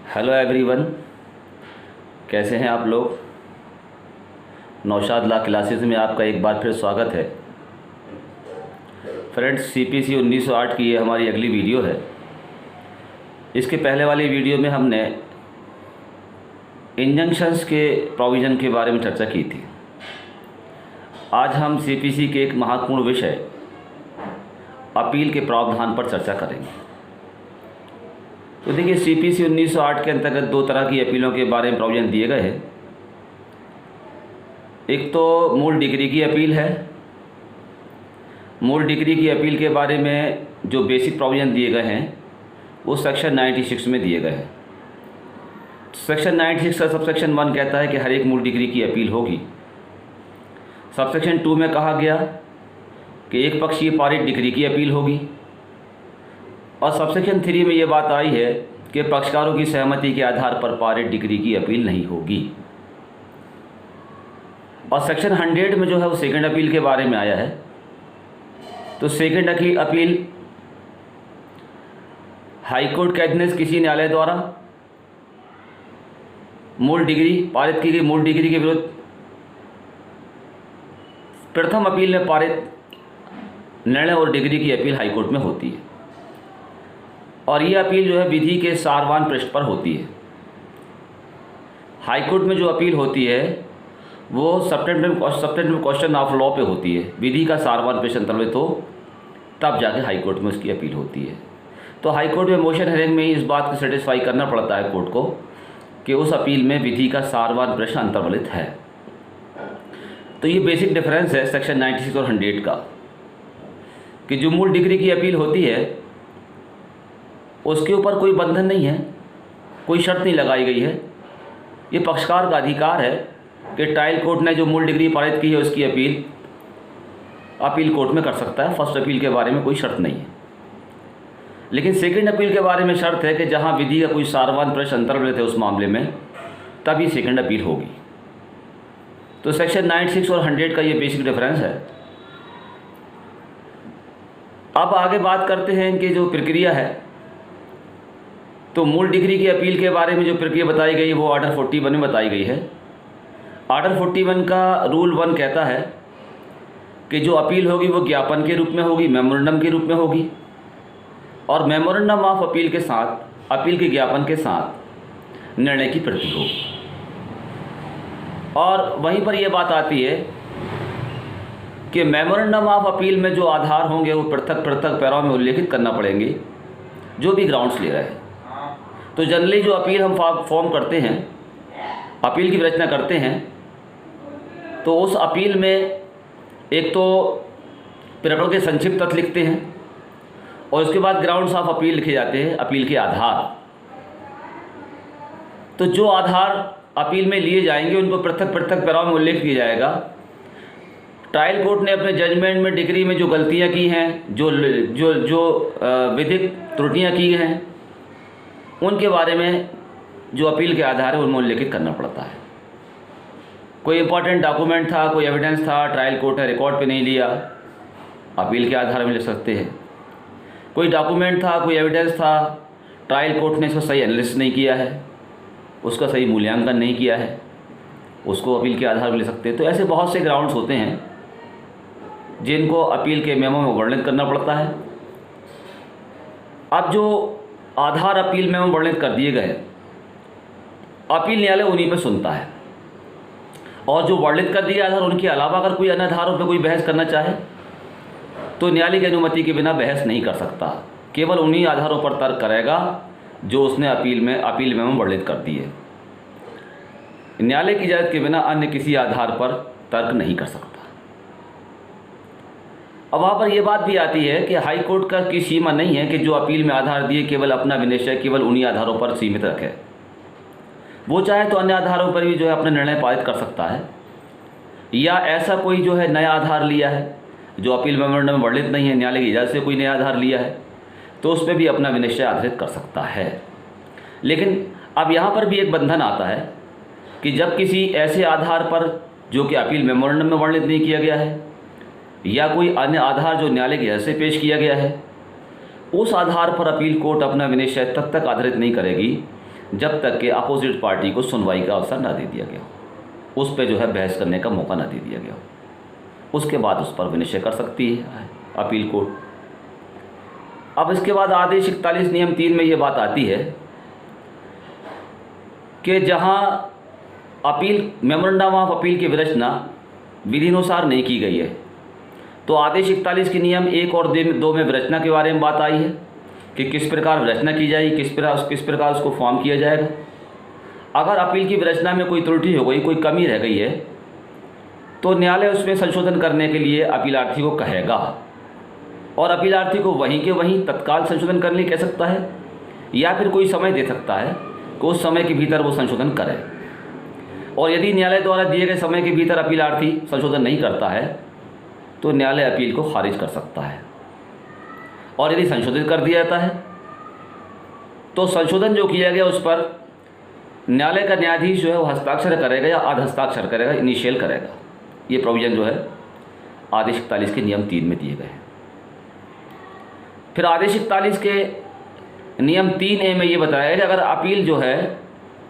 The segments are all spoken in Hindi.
हेलो एवरीवन, कैसे हैं आप लोग। नौशाद ला क्लासेस में आपका एक बार फिर स्वागत है। फ्रेंड्स, सीपीसी 1908 की ये हमारी अगली वीडियो है। इसके पहले वाली वीडियो में हमने इंजंक्शंस के प्रोविज़न के बारे में चर्चा की थी। आज हम सीपीसी के एक महत्वपूर्ण विषय अपील के प्रावधान पर चर्चा करेंगे। तो देखिए, सीपीसी 1908 के अंतर्गत दो तरह की अपीलों के बारे में प्रोविज़न दिए गए हैं। एक तो मूल डिग्री की अपील है। मूल डिग्री की अपील के बारे में जो बेसिक प्रोविज़न दिए गए हैं वो सेक्शन 96 में दिए गए हैं। सेक्शन 96 का सबसेक्शन 1 कहता है कि हर एक मूल डिग्री की अपील होगी। सबसेक्शन 2 में कहा गया कि एक पक्षीय पारित डिग्री की अपील होगी। और सबसेक्शन 3 में ये बात आई है कि पक्षकारों की सहमति के आधार पर पारित डिग्री की अपील नहीं होगी। और सेक्शन 100 में जो है वो सेकंड अपील के बारे में आया है। तो सेकंड की अपील हाई कोर्ट के अधीन किसी न्यायालय द्वारा मूल डिग्री पारित की गई मूल डिग्री के विरुद्ध प्रथम अपील में पारित निर्णय और डिग्री की अपील हाई कोर्ट में होती है। और ये अपील जो है विधि के सारवान पृष्ठ पर होती है। हाई कोर्ट में जो अपील होती है वो सब्टेंटिव क्वेश्चन ऑफ लॉ पे होती है। विधि का सारवान पृष्ठ अंतर्गत हो तब जाके हाई कोर्ट में उसकी अपील होती है। तो हाई कोर्ट में मोशन हेयरिंग में इस बात को सेटिस्फाई करना पड़ता है कोर्ट को कि उस अपील में विधि का सारवान प्रश्न अंतर्वलित है। तो ये बेसिक डिफरेंस है सेक्शन 96 और 100 का, कि जो मूल डिग्री की अपील होती है उसके ऊपर कोई बंधन नहीं है, कोई शर्त नहीं लगाई गई है। ये पक्षकार का अधिकार है कि ट्रायल कोर्ट ने जो मूल डिग्री पारित की है उसकी अपील कोर्ट में कर सकता है। फर्स्ट अपील के बारे में कोई शर्त नहीं है। लेकिन सेकंड अपील के बारे में शर्त है कि जहां विधि का कोई सारवान प्रश्न अंतर्गत है उस मामले में तभी सेकंड अपील होगी। तो सेक्शन 96 और 100 का ये बेसिक डिफरेंस है। अब आगे बात करते हैं कि जो प्रक्रिया है, तो मूल डिग्री की अपील के बारे में जो प्रक्रिया बताई गई वो ऑर्डर 41 में बताई गई है। ऑर्डर 41 का रूल 1 कहता है कि जो अपील होगी वो ज्ञापन के रूप में होगी, मेमोरेंडम के रूप में होगी। और मेमोरेंडम ऑफ अपील के साथ, अपील के ज्ञापन के साथ निर्णय की प्रति होगी। और वहीं पर यह बात आती है कि मेमोरेंडम ऑफ अपील में जो आधार होंगे वो पृथक पृथक पैराओं में उल्लेखित करना पड़ेंगे, जो भी ग्राउंड्स ले रहे हैं। तो जनरली जो अपील हम फॉर्म करते हैं, अपील की रचना करते हैं, तो उस अपील में एक तो प्रकरण के संक्षिप्त तथ्य लिखते हैं और उसके बाद ग्राउंड्स ऑफ अपील लिखे जाते हैं, अपील के आधार। तो जो आधार अपील में लिए जाएंगे उनको पृथक पृथक पैराओं में उल्लेख किया जाएगा। ट्रायल कोर्ट ने अपने जजमेंट में डिग्री में जो गलतियां की हैं, जो विधिक त्रुटियां की हैं, उनके बारे में जो अपील के आधार है उनमें उल्लेखित करना पड़ता है। कोई इंपॉर्टेंट डॉक्यूमेंट था, कोई एविडेंस था, ट्रायल कोर्ट ने रिकॉर्ड पे नहीं लिया, अपील के आधार में लिख सकते हैं। कोई डॉक्यूमेंट था, कोई एविडेंस था, ट्रायल कोर्ट ने इसको सही एनालिसिस नहीं किया है, उसका सही मूल्यांकन नहीं किया है, उसको अपील के आधार में ले सकते हैं। तो ऐसे बहुत से ग्राउंड्स होते हैं जिनको अपील के मेमो में वर्णित करना पड़ता है। अब जो आधार अपील मेमो वर्णित कर दिए गए, अपील न्यायालय उन्हीं पर सुनता है। और जो वर्णित कर दिए आधार, उनके अलावा अगर कोई अन्य आधारों पर कोई बहस करना चाहे तो न्यायालय की अनुमति के बिना बहस नहीं कर सकता। केवल उन्हीं आधारों पर तर्क करेगा जो उसने अपील मेमो वर्णित कर दिए। न्यायालय की इजाज़त के बिना अन्य किसी आधार पर तर्क नहीं कर सकता। अब वहाँ पर यह बात भी आती है कि हाई कोर्ट का की सीमा नहीं है कि जो अपील में आधार दिए केवल अपना विनिश्चय केवल उन्हीं आधारों पर सीमित रखे। वो चाहे तो अन्य आधारों पर भी जो है अपना निर्णय पारित कर सकता है, या ऐसा कोई जो है नया आधार लिया है जो अपील मेमोरेंडम में वर्णित नहीं है, न्यायालय की इजाज़त से कोई नया आधार लिया है, तो उस पर भी अपना विनिश्चय आधारित कर सकता है। लेकिन अब यहाँ पर भी एक बंधन आता है कि जब किसी ऐसे आधार पर जो कि अपील मेमोरेंडम में वर्णित नहीं किया गया है या कोई अन्य आधार जो न्यायालय की हैसियत से पेश किया गया है, उस आधार पर अपील कोर्ट अपना विनिश्चय तब तक आधारित नहीं करेगी जब तक कि अपोजिट पार्टी को सुनवाई का अवसर ना दे दिया गया हो, उस पर जो है बहस करने का मौका ना दे दिया गया हो। उसके बाद उस पर विनिश्चय कर सकती है अपील कोर्ट। अब इसके बाद आदेश 41 नियम 3 में ये बात आती है कि जहां अपील मेमोरेंडम ऑफ अपील की विरचना विधिनुसार नहीं की गई है, तो आदेश 41 के नियम 1 और 2 में विरचना के बारे में बात आई है कि किस प्रकार विरचना की जाएगी, किस प्रकार उसको फॉर्म किया जाएगा। अगर अपील की विरचना में कोई त्रुटि हो गई, कोई कमी रह गई है, तो न्यायालय उसमें संशोधन करने के लिए अपीलार्थी को कहेगा और अपीलार्थी को वहीं के वहीं तत्काल संशोधन करने कह सकता है या फिर कोई समय दे सकता है कि उस समय के भीतर वो संशोधन करे। और यदि न्यायालय द्वारा दिए गए समय के भीतर अपीलार्थी संशोधन नहीं करता है तो न्यायालय अपील को खारिज कर सकता है। और यदि संशोधित कर दिया जाता है तो संशोधन जो किया गया उस पर न्यायालय का न्यायाधीश जो है वो हस्ताक्षर करेगा या आध हस्ताक्षर करेगा, इनिशियल करेगा। ये प्रोविजन जो है आदेश 41 के नियम 3 में दिए गए हैं। फिर आदेश 41 के नियम 3A में ये बताया कि अगर अपील जो है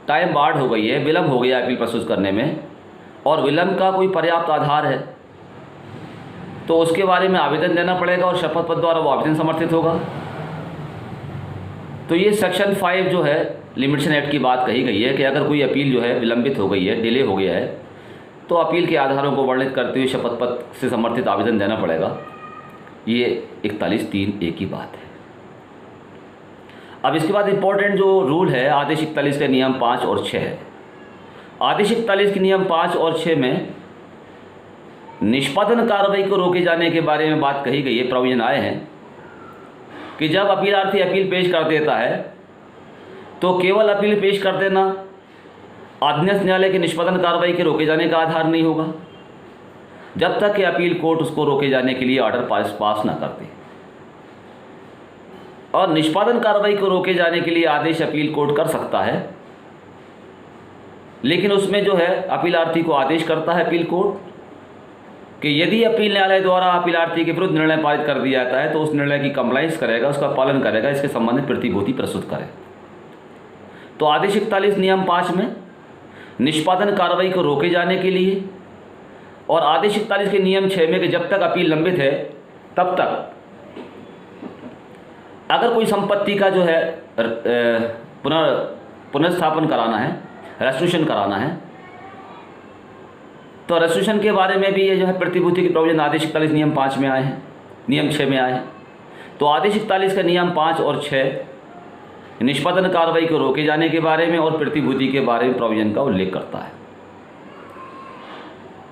टाइम बार्ड हो गई है, विलम्ब हो गया अपील प्रस्तुत करने में और विलम्ब का कोई पर्याप्त आधार है, तो उसके बारे में आवेदन देना पड़ेगा और शपथ पत्र द्वारा वो आवेदन समर्थित होगा। तो ये सेक्शन 5 जो है लिमिटेशन एक्ट की बात कही गई है कि अगर कोई अपील जो है विलंबित हो गई है, डिले हो गया है, तो अपील के आधारों को वर्णित करते हुए शपथ पत्र से समर्थित आवेदन देना पड़ेगा। ये 41(3)(a) की बात है। अब इसके बाद इंपॉर्टेंट जो रूल है आदेश 41 के नियम 5 और 6 है। आदेश 41 के नियम 5 और 6 में निष्पादन कार्रवाई को रोके जाने के बारे में बात कही गई है। प्रोविजन आए हैं कि जब अपीलार्थी अपील पेश कर देता है तो केवल अपील पेश कर देना अधीनस्थ न्यायालय के निष्पादन कार्रवाई के रोके जाने का आधार नहीं होगा जब तक कि अपील कोर्ट उसको रोके जाने के लिए ऑर्डर पास ना करते। और निष्पादन कार्रवाई को रोके जाने के लिए आदेश अपील कोर्ट कर सकता है, लेकिन उसमें जो है अपीलार्थी को आदेश करता है अपील कोर्ट कि यदि अपील न्यायालय द्वारा अपीलार्थी के विरुद्ध निर्णय पारित कर दिया जाता है तो उस निर्णय की कंप्लाइंस करेगा, उसका पालन करेगा, इसके संबंधित प्रतिभूति प्रस्तुत करे। तो आदेश 41 नियम 5 में निष्पादन कार्रवाई को रोके जाने के लिए और आदेश 41 के नियम 6 में कि जब तक अपील लंबित है तब तक अगर कोई संपत्ति का जो है पुनर्स्थापन कराना है, रेस्टिट्यूशन कराना है, तो रेस्टिट्यूशन के बारे में भी ये जो है प्रतिभूति के प्रोविजन आदेश 41 नियम 5 में आए हैं, नियम 6 में आए हैं। तो आदेश 41 का नियम 5 और 6 निष्पादन कार्रवाई को रोके जाने के बारे में और प्रतिभूति के बारे में प्रोविजन का उल्लेख करता है।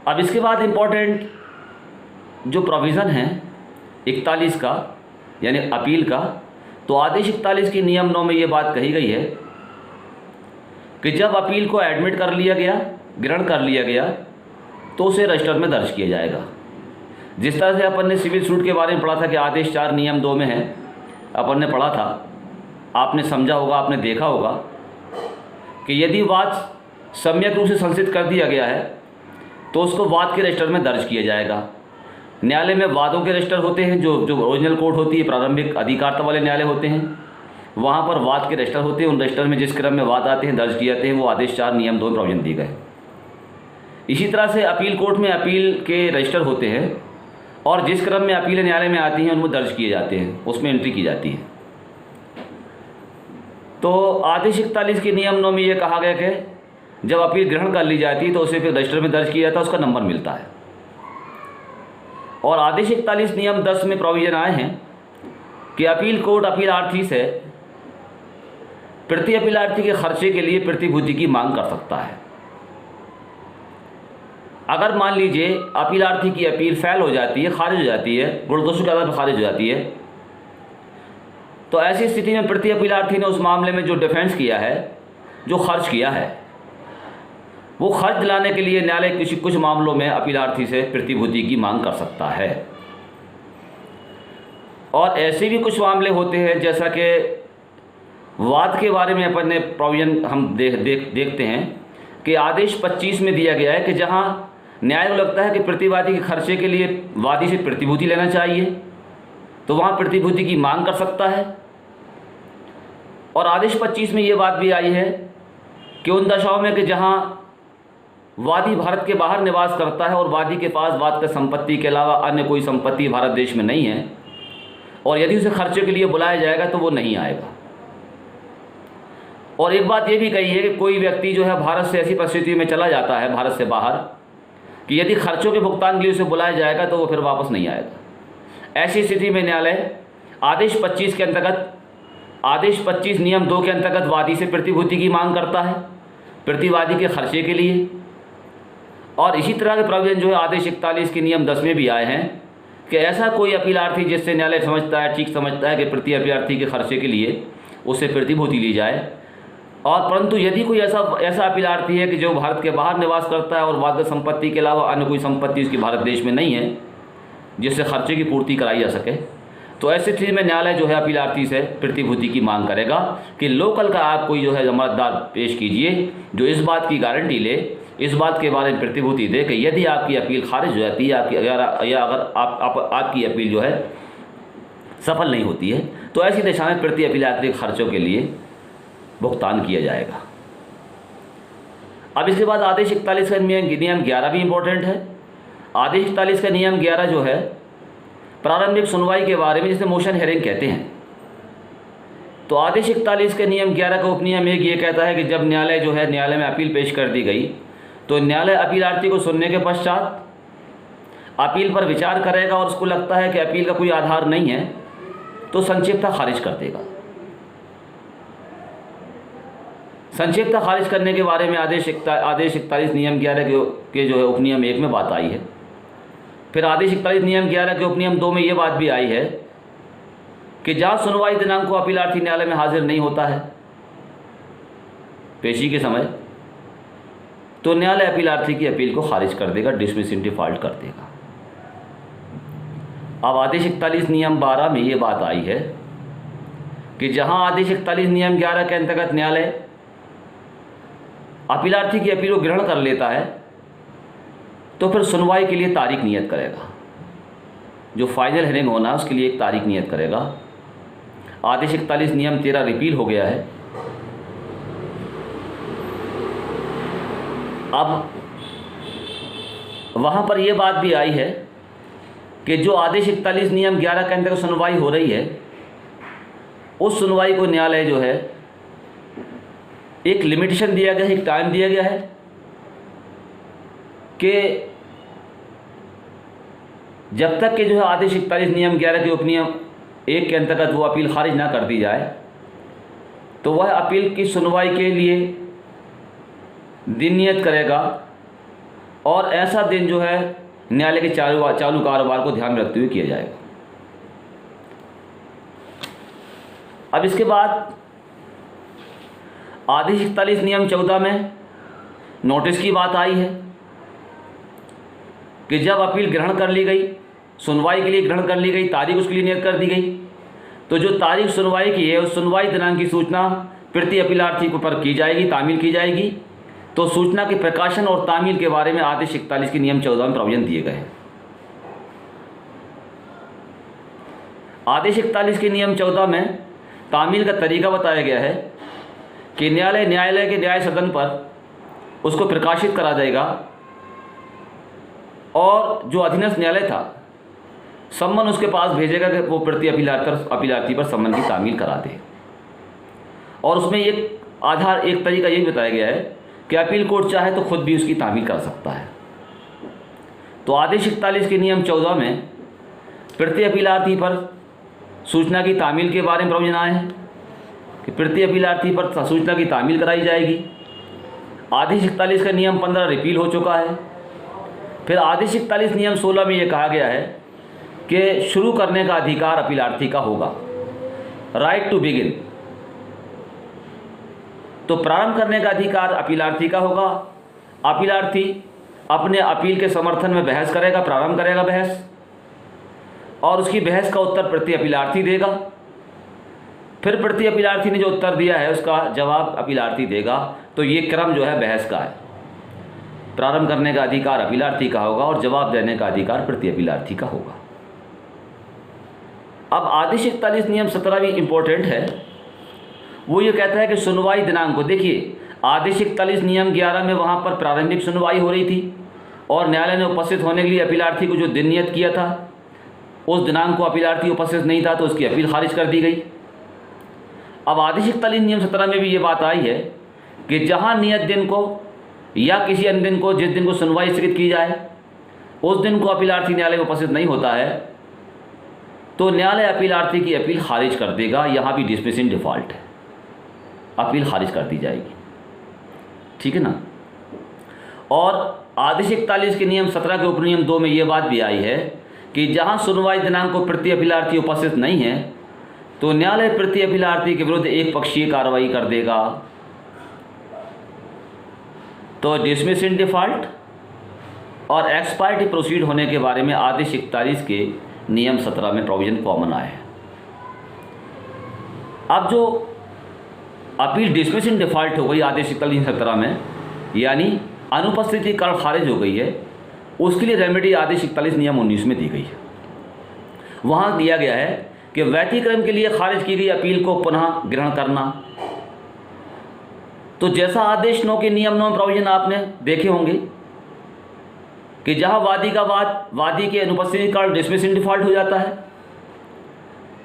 अब इसके बाद इंपॉर्टेंट जो प्रोविज़न है 41 का यानी अपील का, तो आदेश 41 की नियम 9 में ये बात कही गई है कि जब अपील को एडमिट कर लिया गया, ग्रहण कर लिया गया, तो उसे रजिस्टर में दर्ज किया जाएगा। जिस तरह से अपन ने सिविल सूट के बारे में पढ़ा था कि आदेश 4 नियम 2 में है, अपन ने पढ़ा था, आपने समझा होगा, आपने देखा होगा कि यदि वाद सम्यक रूप से संशोधित कर दिया गया है तो उसको वाद के रजिस्टर में दर्ज किया जाएगा। न्यायालय में वादों के रजिस्टर होते हैं, जो ओरिजिनल कोर्ट होती है, प्रारंभिक अधिकारता वाले न्यायालय होते हैं, वहाँ पर वाद के रजिस्टर होते हैं। उन रजिस्टर में जिस क्रम में वाद आते हैं, दर्ज किए जाते हैं, वो आदेश 4 नियम 2 में प्रोविजन दिए गए। इसी तरह से अपील कोर्ट में अपील के रजिस्टर होते हैं और जिस क्रम में अपील न्यायालय में आती हैं उनमें दर्ज किए जाते हैं, उसमें एंट्री की जाती है। तो आदेश 41 के नियम 9 में ये कहा गया कि जब अपील ग्रहण कर ली जाती है तो उसे फिर रजिस्टर में दर्ज किया जाता है, उसका नंबर मिलता है। और आदेश 41 नियम 10 में प्रोविजन आए हैं कि अपील कोर्ट अपीलार्थी से प्रति अपीलार्थी के खर्चे के लिए प्रतिभूति की मांग कर सकता है। अगर मान लीजिए अपीलार्थी की अपील फेल हो जाती है, खारिज हो जाती है, गुणदोषों के आधार पर खारिज हो जाती है, तो ऐसी स्थिति में प्रति अपीलार्थी ने उस मामले में जो डिफेंस किया है, जो खर्च किया है, वो खर्च दिलाने के लिए न्यायालय कुछ मामलों में अपीलार्थी से प्रतिभूति की मांग कर सकता है। और ऐसे भी कुछ मामले होते हैं जैसा कि वाद के बारे में अपन ने प्रोविजन हम देखते हैं कि आदेश 25 में दिया गया है कि जहां न्याय को लगता है कि प्रतिवादी के खर्चे के लिए वादी से प्रतिभूति लेना चाहिए तो वहां प्रतिभूति की मांग कर सकता है। और आदेश 25 में ये बात भी आई है कि उन दशाओं में कि जहाँ वादी भारत के बाहर निवास करता है और वादी के पास वाद संपत्ति के अलावा अन्य कोई संपत्ति भारत देश में नहीं है, और यदि उसे खर्चे के लिए बुलाया जाएगा तो वो नहीं आएगा। और एक बात ये भी कही है कि कोई व्यक्ति जो है भारत से ऐसी परिस्थिति में चला जाता है भारत से बाहर कि यदि खर्चों के भुगतान के लिए उसे बुलाया जाएगा तो वो फिर वापस नहीं आएगा। ऐसी स्थिति में न्यायालय आदेश 25 के अंतर्गत, आदेश 25 नियम 2 के अंतर्गत वादी से प्रतिभूति की मांग करता है प्रतिवादी के खर्चे के लिए। और इसी तरह के प्रोविजन जो है आदेश 41 के नियम 10 में भी आए हैं कि ऐसा कोई अपीलार्थी जिससे न्यायालय समझता है, ठीक समझता है कि प्रति अपीलार्थी के खर्चे के लिए उससे प्रतिभूति ली जाए। और परंतु यदि कोई ऐसा अपीलार्थी है कि जो भारत के बाहर निवास करता है और वाद संपत्ति के अलावा अन्य कोई संपत्ति उसकी भारत देश में नहीं है जिससे खर्चे की पूर्ति कराई जा सके, तो ऐसी स्थिति में न्यायालय जो है अपीलार्थी से प्रतिभूति की मांग करेगा कि लोकल का आप कोई जो है जमानतदार पेश कीजिए जो इस बात की गारंटी ले, इस बात के बारे में प्रतिभूति दे कि यदि आपकी अपील खारिज हो जाती है या अगर आपकी अपील जो है सफल नहीं होती है तो ऐसी दशा में प्रति अपीलार्थी खर्चों के लिए भुगतान किया जाएगा। अब इसके बाद आदेश 41 का नियम 11 भी इम्पोर्टेंट है। आदेश 41 का नियम 11 जो है प्रारंभिक सुनवाई के बारे में, जिसे मोशन हेयरिंग कहते हैं। तो आदेश 41 के नियम 11 का उपनियम एक ये कहता है कि जब न्यायालय जो है न्यायालय में अपील पेश कर दी गई तो न्यायालय अपीलार्थी को सुनने के पश्चात अपील पर विचार करेगा और उसको लगता है कि अपील का कोई आधार नहीं है तो संक्षिप्तता खारिज कर देगा। संक्षिप्तता खारिज करने के बारे में आदेश 41 नियम 11 के जो है उपनियम 1 में बात आई है। फिर आदेश 41 नियम 11 के उपनियम 2 में ये बात भी आई है कि जहाँ सुनवाई दिनांक को अपीलार्थी न्यायालय में हाजिर नहीं होता है पेशी के समय, तो न्यायालय अपीलार्थी की अपील को खारिज कर देगा, डिसमिस इन डिफॉल्ट कर देगा। अब आदेश 41 नियम 12 में ये बात आई है कि जहाँ आदेश 41 नियम 11 के अंतर्गत न्यायालय अपीलार्थी की अपील को ग्रहण कर लेता है तो फिर सुनवाई के लिए तारीख नियत करेगा, जो फाइनल हियरिंग होना है उसके लिए एक तारीख नियत करेगा। आदेश 41 नियम 13 रिपील हो गया है। अब वहाँ पर यह बात भी आई है कि जो आदेश 41 नियम 11 के अंतर्गत सुनवाई हो रही है उस सुनवाई को न्यायालय जो है एक लिमिटेशन दिया गया है, एक टाइम दिया गया है कि जब तक कि जो है आदेश 41 नियम 11 के उपनियम 1 के अंतर्गत वो अपील खारिज ना कर दी जाए तो वह अपील की सुनवाई के लिए दिन नियत करेगा और ऐसा दिन जो है न्यायालय के चालू कारोबार को ध्यान में रखते हुए किया जाएगा। अब इसके बाद आदेश 41 नियम 14 में नोटिस की बात आई है कि जब अपील ग्रहण कर ली गई, सुनवाई के लिए ग्रहण कर ली गई, तारीख उसके लिए नियत कर दी गई, तो जो तारीख सुनवाई की है उस सुनवाई दिनांक की सूचना प्रति अपीलार्थी को पर की जाएगी, तामील की जाएगी। तो सूचना के प्रकाशन और तामील के बारे में आदेश 41 के नियम 14 में प्रोविजन दिए गए हैं। आदेश 41 के नियम 14 में तामील का तरीका बताया गया है कि न्यायालय के न्याय सदन पर उसको प्रकाशित करा देगा और जो अधीनस्थ न्यायालय था सम्मन उसके पास भेजेगा कि वो प्रति अपीलार्थी पर सम्मन की तामील करा दे। और उसमें एक तरीका ये बताया गया है कि अपील कोर्ट चाहे तो खुद भी उसकी तामील कर सकता है। तो आदेश 41 के नियम 14 में प्रति अपीलार्थी पर सूचना की तामील के बारे में प्रोविजन आए हैं कि प्रति अपीलार्थी पर सूचना की तामील कराई जाएगी। आदेश 41 का नियम 15 रिपील हो चुका है। फिर आदेश 41 नियम 16 में यह कहा गया है कि शुरू करने का अधिकार अपीलार्थी का होगा, राइट टू बिगिन। तो प्रारंभ करने का अधिकार अपीलार्थी का होगा। अपीलार्थी अपने अपील के समर्थन में बहस करेगा, प्रारंभ करेगा बहस, और उसकी बहस का उत्तर प्रति अपीलार्थी देगा। फिर प्रति अपीलार्थी ने जो उत्तर दिया है उसका जवाब अपीलार्थी देगा। तो ये क्रम जो है बहस का है। प्रारंभ करने का अधिकार अपीलार्थी का होगा और जवाब देने का अधिकार प्रति अपीलार्थी का होगा। अब आदेश 41 नियम 17 भी इम्पोर्टेंट है। वो ये कहता है कि सुनवाई दिनांक को, देखिए आदेश 41 नियम 11 में वहाँ पर प्रारंभिक सुनवाई हो रही थी और न्यायालय ने उपस्थित होने के लिए अपीलार्थी को जो दिन नियत किया था उस दिनांक को अपीलार्थी उपस्थित नहीं था तो उसकी अपील खारिज कर दी गई। अब आदेश 41 नियम 17 में भी ये बात आई है कि जहाँ नियत दिन को या किसी अन्य दिन को, जिस दिन को सुनवाई स्थगित की जाए उस दिन को अपीलार्थी न्यायालय में उपस्थित नहीं होता है तो न्यायालय अपीलार्थी की अपील खारिज कर देगा। यहाँ भी डिसमिस इन डिफ़ॉल्ट है, अपील खारिज कर दी जाएगी, ठीक है ना। और आदेश 41 के नियम 17 के उपनियम 2 में ये बात भी आई है कि जहां सुनवाई दिनांक को प्रति अपीलार्थी उपस्थित नहीं है तो न्यायालय प्रति अपीलार्थी के विरुद्ध एक पक्षीय कार्रवाई कर देगा। तो डिसमिस इन डिफ़ॉल्ट और एक्स पार्टी प्रोसीड होने के बारे में आदेश 41 के नियम 17 में प्रोविजन कॉमन आया है। अब जो अपील डिसमिस इन डिफ़ॉल्ट हो गई आदेश 41-17 में, यानी अनुपस्थिति कारण खारिज हो गई है, उसके लिए रेमेडी आदेश 41 नियम 19 में दी गई है। वहाँ दिया गया है कि व्यतिक्रम के लिए खारिज की गई अपील को पुनः ग्रहण करना। तो जैसा आदेश 9 के नियम 9 प्रोविजन आपने देखे होंगे कि जहाँ वादी के अनुपस्थिति कारण डिसमिस इन डिफ़ॉल्ट हो जाता है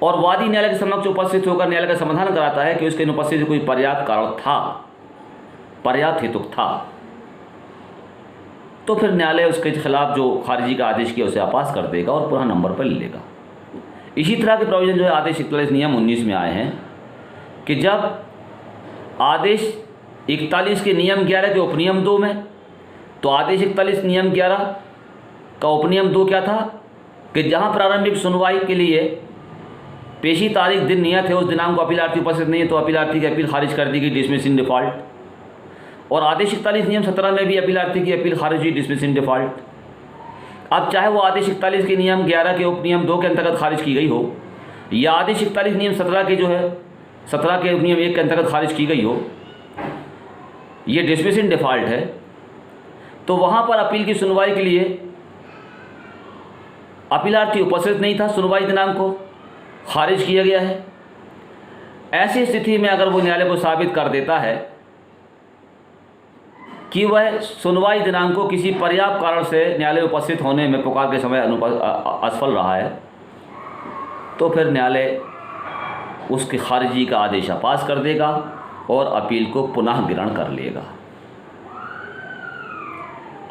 और वादी न्यायालय के समक्ष उपस्थित होकर न्यायालय का समाधान कराता है कि उसके अनुपस्थिति कोई पर्याप्त कारण था, पर्याप्त हेतुक था, तो फिर न्यायालय उसके खिलाफ जो खारिजी का आदेश किया उसे आपास कर देगा और पुनः नंबर पर ले लेगा। इसी तरह के प्रोविजन जो है आदेश 41 नियम 19 में आए हैं कि जब आदेश 41 के नियम 11 के उपनियम 2 में, तो आदेश 41 नियम 11 का उपनियम 2 क्या था कि जहां प्रारंभिक सुनवाई के लिए पेशी तारीख दिन नियत है उस दिनांक को अपीलार्थी उपस्थित नहीं है तो अपीलार्थी की अपील खारिज कर दी गई, डिसमिस इन डिफ़ॉल्ट। और आदेश 41 नियम 17 में भी अपीलार्थी की अपील खारिज हुई, डिसमिस इन डिफ़ॉल्ट। अब चाहे वो आदेश 41 के नियम 11 के उपनियम 2 के अंतर्गत खारिज की गई हो या आदेश 41 नियम 17 के जो है 17 के उपनियम 1 के अंतर्गत खारिज की गई हो, ये डिसमिस इन डिफ़ॉल्ट है। तो वहाँ पर अपील की सुनवाई के लिए अपीलार्थी उपस्थित नहीं था, सुनवाई दिनांक को खारिज किया गया है। ऐसी स्थिति में अगर वो न्यायालय को साबित कर देता है कि वह सुनवाई दिनांक को किसी पर्याप्त कारण से न्यायालय उपस्थित होने में पुकार के समय असफल रहा है, तो फिर न्यायालय उसकी खारिजी का आदेश आपास कर देगा और अपील को पुनः ग्रहण कर लेगा।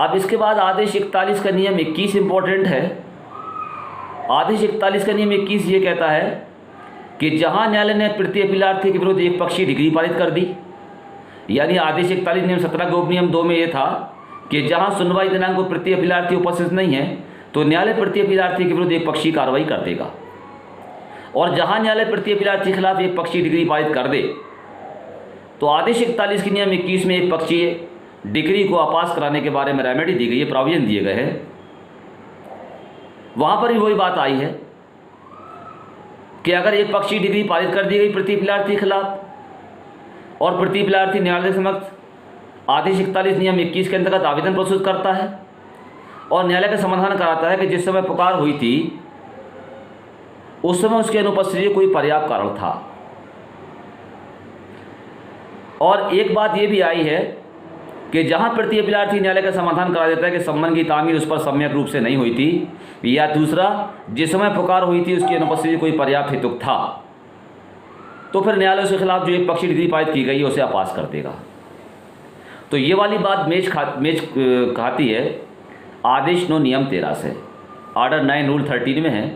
अब इसके बाद आदेश 41 का नियम 21 इम्पोर्टेंट है। आदेश 41 का नियम 21 ये कहता है कि जहां न्यायालय ने प्रति अपीलार्थी के विरुद्ध एक पक्षीय डिग्री पारित कर दी, यानी आदेश 41 नियम 17 के उपनियम 2 में ये था कि जहां सुनवाई दिनांक को प्रति अपीलार्थी उपस्थित नहीं है तो न्यायालय प्रति अपीलार्थी के विरुद्ध एक पक्षीय कार्रवाई कर देगा। और जहां न्यायालय प्रति अपीलार्थी के खिलाफ एक पक्षीय डिग्री पारित कर दे तो आदेश 41 के नियम 21 में एक पक्षीय डिग्री को आपास कराने के बारे में रेमेडी दी गई है, प्रोविजन दिए गए हैं। वहाँ पर भी वही बात आई है कि अगर एक पक्षीय डिग्री पारित कर दी गई प्रति अपीलार्थी के खिलाफ और प्रति अपीलार्थी न्यायालय के समक्ष आदेश 41 नियम 21 के अंतर्गत आवेदन प्रस्तुत करता है और न्यायालय का समाधान कराता है कि जिस समय पुकार हुई थी उस समय उसके अनुपस्थिति कोई पर्याप्त कारण था। और एक बात ये भी आई है कि जहां प्रति अपीलार्थी न्यायालय का समाधान करा देता है कि सम्मन की तामील उस पर सम्यक रूप से नहीं हुई थी, या दूसरा जिस समय पुकार हुई थी उसकी अनुपस्थिति कोई पर्याप्त हेतुक था, तो फिर न्यायालय उसके खिलाफ जो एक पक्षी डिग्री पारित की गई है उसे आपास कर देगा। तो ये वाली बात मेच खाती है आदेश 9 नियम 13 से। ऑर्डर 9 रूल 13 में है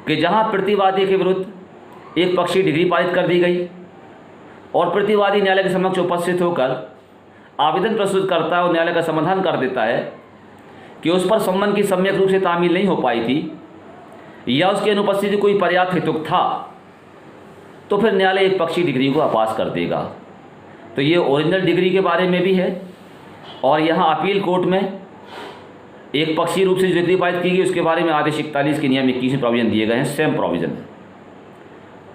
कि जहां प्रतिवादी के विरुद्ध एक पक्षी डिग्री पारित कर दी गई और प्रतिवादी न्यायालय के समक्ष उपस्थित होकर आवेदन प्रस्तुत करता है और न्यायालय का समाधान कर देता है कि उस पर सम्मन की सम्यक रूप से तामील नहीं हो पाई थी या उसकी अनुपस्थिति कोई पर्याप्त हेतुक था, तो फिर न्यायालय एक पक्षी डिग्री को आपास कर देगा। तो ये ओरिजिनल डिग्री के बारे में भी है और यहाँ अपील कोर्ट में एक पक्षी रूप से जो डिग्री पारित की गई उसके बारे में आदेश 41 के नियम 21 में प्रोविजन दिए गए हैं, सेम प्रोविजन है।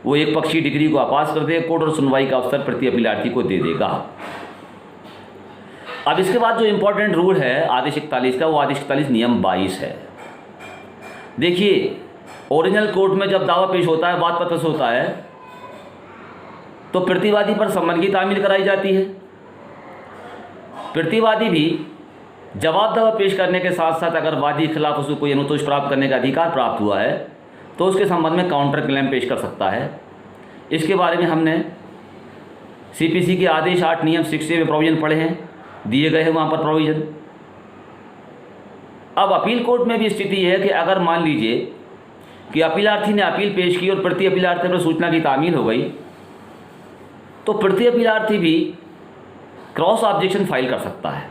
वो एक पक्षी डिग्री को आपास कर देगा कोर्ट और सुनवाई का अवसर प्रति अपीलार्थी को दे देगा। अब इसके बाद जो इम्पोर्टेंट रूल है आदेश 41 का, वो आदेश 41 नियम 22 है। देखिए, ओरिजिनल कोर्ट में जब दावा पेश होता है, वाद पत्र से होता है, तो प्रतिवादी पर सम्मन की तामील कराई जाती है। प्रतिवादी भी जवाब दावा पेश करने के साथ साथ अगर वादी के खिलाफ उसको कोई अनुतोष प्राप्त करने का अधिकार प्राप्त हुआ है तो उसके संबंध में काउंटर क्लेम पेश कर सकता है। इसके बारे में हमने सीपीसी के आदेश 8 नियम 6A में प्रोविजन पढ़े हैं, दिए गए हैं वहाँ पर प्रोविजन। अब अपील कोर्ट में भी स्थिति है कि अगर मान लीजिए कि अपीलार्थी ने अपील पेश की और प्रति अपीलार्थी पर सूचना की तामील हो गई, तो प्रति अपीलार्थी भी क्रॉस ऑब्जेक्शन फाइल कर सकता है।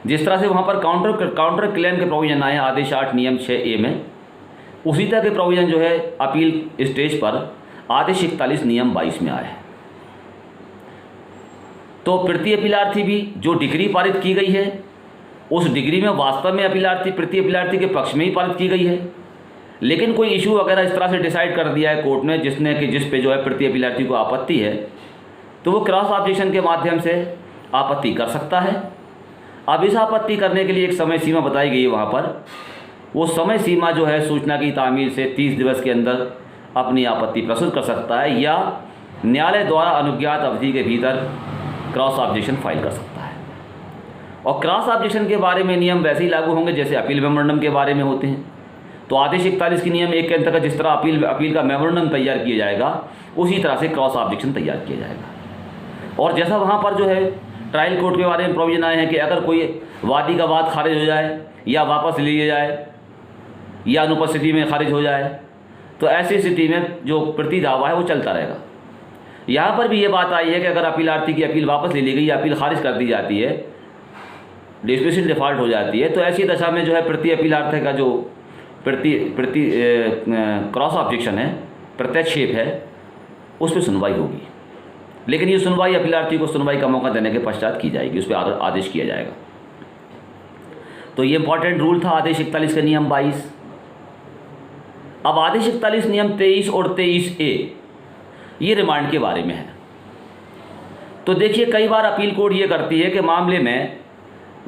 जिस तरह से वहाँ पर काउंटर क्लेम के प्रोविजन आए आदेश 8 नियम 6A में, उसी तरह के प्रोविजन जो है अपील स्टेज पर आदेश 41 नियम 22 में आए हैं। तो प्रति अपीलार्थी भी जो डिग्री पारित की गई है उस डिग्री में वास्तव में प्रति अपीलार्थी के पक्ष में ही पारित की गई है, लेकिन कोई इशू वगैरह इस तरह से डिसाइड कर दिया है कोर्ट ने जिस पे जो है प्रति अपीलार्थी को आपत्ति है, तो वो क्रॉस ऑब्जेक्शन के माध्यम से आपत्ति कर सकता है। अब इस आपत्ति करने के लिए एक समय सीमा बताई गई है वहाँ पर, वो समय सीमा जो है सूचना की तामील से 30 दिवस के अंदर अपनी आपत्ति प्रस्तुत कर सकता है या न्यायालय द्वारा अनुज्ञात अवधि के भीतर क्रॉस ऑब्जेक्शन फाइल कर सकता है। और क्रॉस ऑब्जेक्शन के बारे में नियम वैसे ही लागू होंगे जैसे अपील मेमोरेंडम के बारे में होते हैं। तो आदेश 41 के नियम 1 के अंतर्गत जिस तरह अपील का मेमोरेंडम तैयार किया जाएगा उसी तरह से क्रॉस ऑब्जेक्शन तैयार किया जाएगा। और जैसा वहाँ पर जो है ट्रायल कोर्ट के बारे में प्रोविजन आए हैं कि अगर कोई वादी का वाद खारिज हो जाए या वापस ले लिया जाए या अनुपस्थिति में खारिज हो जाए, तो ऐसी स्थिति में जो प्रति दावा है वो चलता रहेगा। यहाँ पर भी ये बात आई है कि अगर अपीलार्थी की अपील वापस ले ली गई या अपील खारिज कर दी जाती है, डिस्मिसल डिफ़ॉल्ट हो जाती है, तो ऐसी दशा में जो है प्रति अपीलार्थी का जो क्रॉस ऑब्जेक्शन है, प्रत्यक्षेप है, उस पर सुनवाई होगी। लेकिन ये सुनवाई अपीलार्थी को सुनवाई का मौका देने के पश्चात की जाएगी, उस पर आदेश किया जाएगा। तो ये इंपॉर्टेंट रूल था आदेश 41 का नियम 22। अब आदेश 41 नियम 23 और 23A ये रिमांड के बारे में है। तो देखिए कई बार अपील कोर्ट ये करती है कि मामले में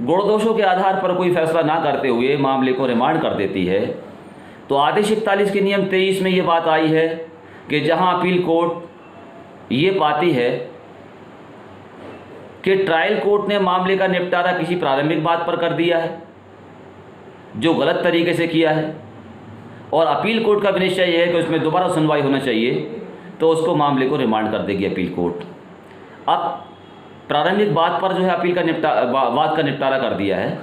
गुण दोषों के आधार पर कोई फैसला ना करते हुए मामले को रिमांड कर देती है। तो आदेश 41 के नियम 23 में ये बात आई है कि जहां अपील कोर्ट ये पाती है कि ट्रायल कोर्ट ने मामले का निपटारा किसी प्रारंभिक बात पर कर दिया है जो गलत तरीके से किया है और अपील कोर्ट का निश्चय यह है कि उसमें दोबारा सुनवाई होना चाहिए, तो उसको मामले को रिमांड कर देगी अपील कोर्ट। अब प्रारंभिक बात पर जो है अपील का वाद का निपटारा कर दिया है,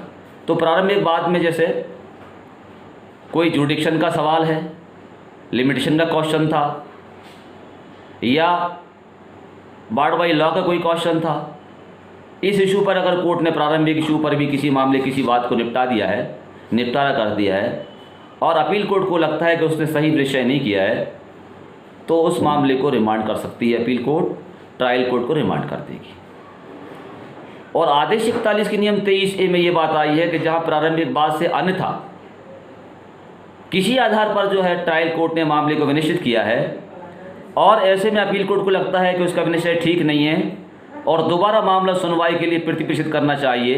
तो प्रारंभिक बात में जैसे कोई जुडिक्शन का सवाल है, लिमिटेशन का क्वेश्चन था या बारडवाई लॉ का कोई क्वेश्चन था, इस इशू पर अगर कोर्ट ने प्रारंभिक इशू पर भी किसी मामले किसी बात को निपटारा कर दिया है और अपील कोर्ट को लगता है कि उसने सही निश्चय नहीं किया है, तो उस मामले को रिमांड कर सकती है अपील कोर्ट, ट्रायल कोर्ट को रिमांड कर देगी। और आदेश 41 के नियम 23A में ये बात आई है कि जहां प्रारंभिक बात से अन्यथा किसी आधार पर जो है ट्रायल कोर्ट ने मामले को विनिश्चित किया है और ऐसे में अपील कोर्ट को लगता है कि उसका विनिश्चय ठीक नहीं है और दोबारा मामला सुनवाई के लिए प्रतिप्रेषित करना चाहिए,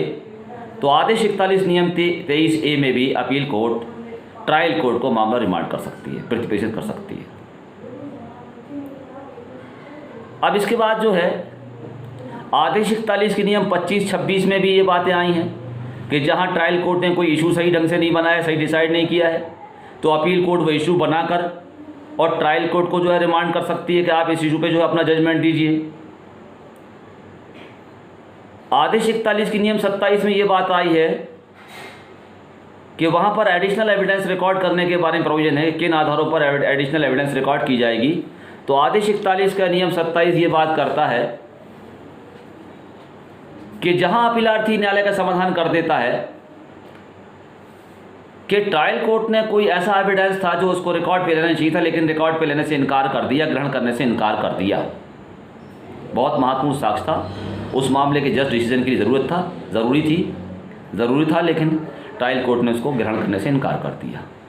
तो आदेश 41 नियम 23A में भी अपील कोर्ट ट्रायल कोर्ट को मामला रिमांड कर सकती है, प्रतिप्रेषित कर सकती है। अब इसके बाद जो है आदेश 41 के नियम 25-26 में भी ये बातें आई हैं कि जहां ट्रायल कोर्ट ने कोई इशू सही ढंग से नहीं बनाया, सही डिसाइड नहीं किया है, तो अपील कोर्ट वो इशू बनाकर और ट्रायल कोर्ट को जो है रिमांड कर सकती है कि आप इस इशू पे जो है अपना जजमेंट दीजिए। आदेश 41 के नियम 27 में ये बात आई है कि वहाँ पर एडिशनल एविडेंस रिकॉर्ड करने के बारे में प्रोविजन है, किन आधारों पर एडिशनल एविडेंस रिकॉर्ड की जाएगी। तो आदेश 41 का नियम 27 ये बात करता है कि जहां अपीलार्थी न्यायालय का समाधान कर देता है कि ट्रायल कोर्ट ने कोई ऐसा एविडेंस था जो उसको रिकॉर्ड पे लेना चाहिए था लेकिन रिकॉर्ड पे लेने से इनकार कर दिया, ग्रहण करने से इनकार कर दिया, बहुत महत्वपूर्ण साक्ष्य था, उस मामले के जस्ट डिसीजन की ज़रूरी था, लेकिन ट्रायल कोर्ट ने उसको ग्रहण करने से इनकार कर दिया।